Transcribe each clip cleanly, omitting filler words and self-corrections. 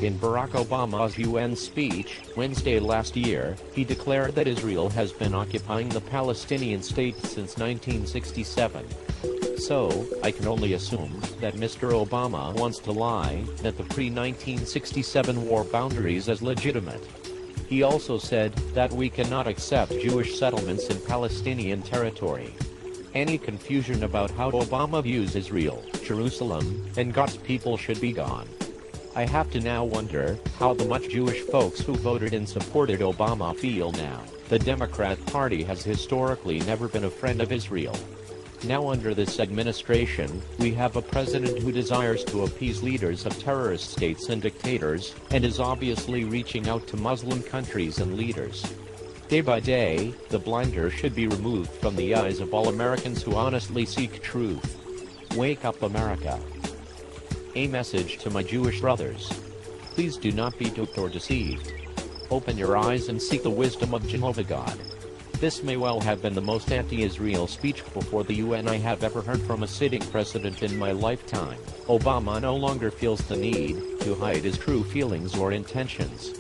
In Barack Obama's UN speech, Wednesday last year, he declared that Israel has been occupying the Palestinian state since 1967. So, I can only assume that Mr. Obama wants to lie that the pre-1967 war boundaries as legitimate. He also said that we cannot accept Jewish settlements in Palestinian territory. Any confusion about how Obama views Israel, Jerusalem, and God's people should be gone. I have to now wonder how the much Jewish folks who voted and supported Obama feel now. The Democrat Party has historically never been a friend of Israel. Now under this administration, we have a president who desires to appease leaders of terrorist states and dictators, and is obviously reaching out to Muslim countries and leaders. Day by day, the blinder should be removed from the eyes of all Americans who honestly seek truth. Wake up, America. A message to my Jewish brothers. Please do not be duped or deceived. Open your eyes and seek the wisdom of Jehovah God. This may well have been the most anti-Israel speech before the UN I have ever heard from a sitting president in my lifetime. Obama no longer feels the need to hide his true feelings or intentions.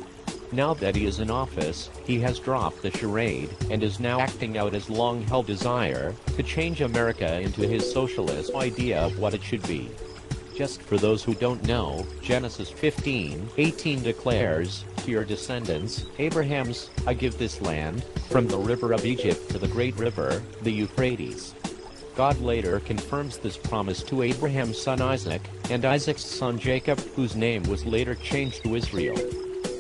Now that he is in office, he has dropped the charade and is now acting out his long-held desire to change America into his socialist idea of what it should be. Just for those who don't know, Genesis 15:18 declares, "To your descendants, Abraham's, I give this land, from the river of Egypt to the great river, the Euphrates." God later confirms this promise to Abraham's son Isaac, and Isaac's son Jacob, whose name was later changed to Israel.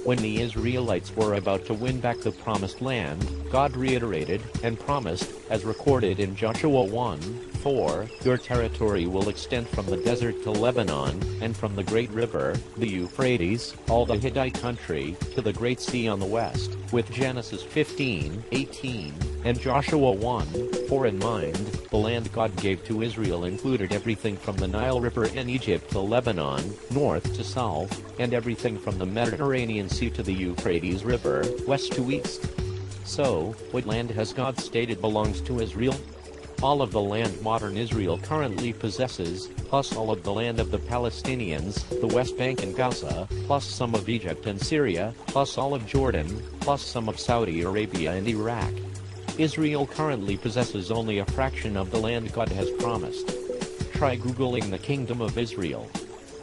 When the Israelites were about to win back the promised land, God reiterated and promised, as recorded in Joshua 1:4, "Your territory will extend from the desert to Lebanon, and from the great river, the Euphrates, all the Hittite country, to the great sea on the west." With Genesis 15:18 and Joshua 1:4 in mind, the land God gave to Israel included everything from the Nile River in Egypt to Lebanon, north to south, and everything from the Mediterranean Sea to the Euphrates River, west to east. So, what land has God stated belongs to Israel? All of the land modern Israel currently possesses, plus all of the land of the Palestinians, the West Bank and Gaza, plus some of Egypt and Syria, plus all of Jordan, plus some of Saudi Arabia and Iraq. Israel currently possesses only a fraction of the land God has promised. Try Googling the Kingdom of Israel.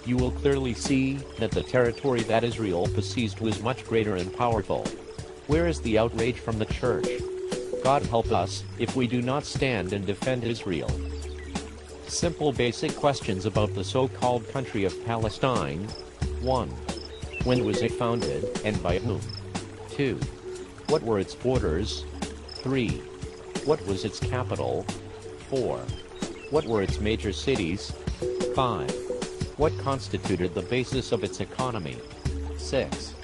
You will clearly see that the territory that Israel possessed was much greater and powerful. Where is the outrage from the church? God help us, if we do not stand and defend Israel. Simple basic questions about the so-called country of Palestine. 1. When was it founded, and by whom? 2. What were its borders? 3. What was its capital? 4. What were its major cities? 5. What constituted the basis of its economy? 6.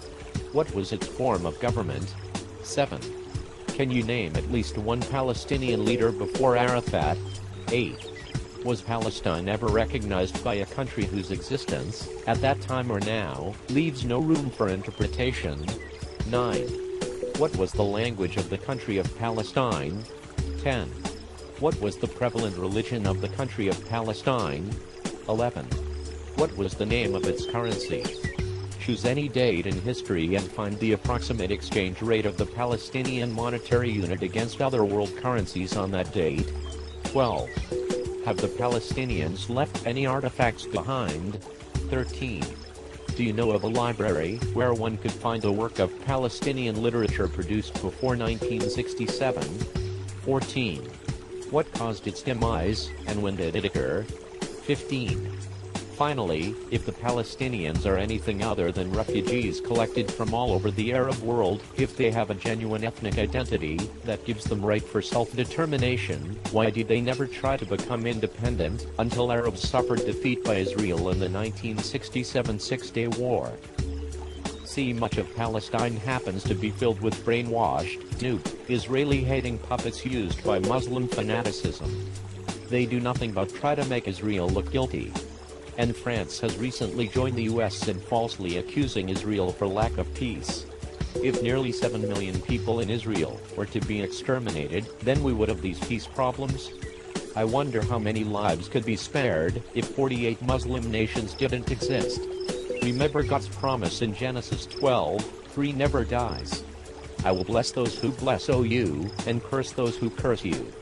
What was its form of government? 7. Can you name at least one Palestinian leader before Arafat? 8. Was Palestine ever recognized by a country whose existence, at that time or now, leaves no room for interpretation? 9. What was the language of the country of Palestine? 10. What was the prevalent religion of the country of Palestine? 11. What was the name of its currency? Choose any date in history and find the approximate exchange rate of the Palestinian monetary unit against other world currencies on that date. 12. Have the Palestinians left any artifacts behind? 13. Do you know of a library where one could find a work of Palestinian literature produced before 1967? 14. What caused its demise, and when did it occur? 15. Finally, if the Palestinians are anything other than refugees collected from all over the Arab world, if they have a genuine ethnic identity that gives them right for self-determination, why did they never try to become independent until Arabs suffered defeat by Israel in the 1967 Six-Day War? See, much of Palestine happens to be filled with brainwashed, duped, Israeli-hating puppets used by Muslim fanaticism. They do nothing but try to make Israel look guilty. And France has recently joined the US in falsely accusing Israel for lack of peace. If nearly 7 million people in Israel were to be exterminated, then we would have these peace problems? I wonder how many lives could be spared if 48 Muslim nations didn't exist. Remember God's promise in Genesis 12:3 never dies. I will bless those who bless you, and curse those who curse you.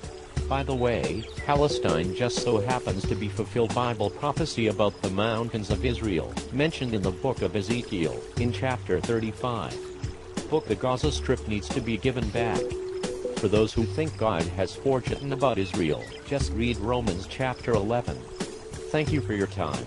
By the way, Palestine just so happens to be fulfilled Bible prophecy about the mountains of Israel, mentioned in the book of Ezekiel, in chapter 35. The Gaza Strip needs to be given back. For those who think God has forgotten about Israel, just read Romans chapter 11. Thank you for your time.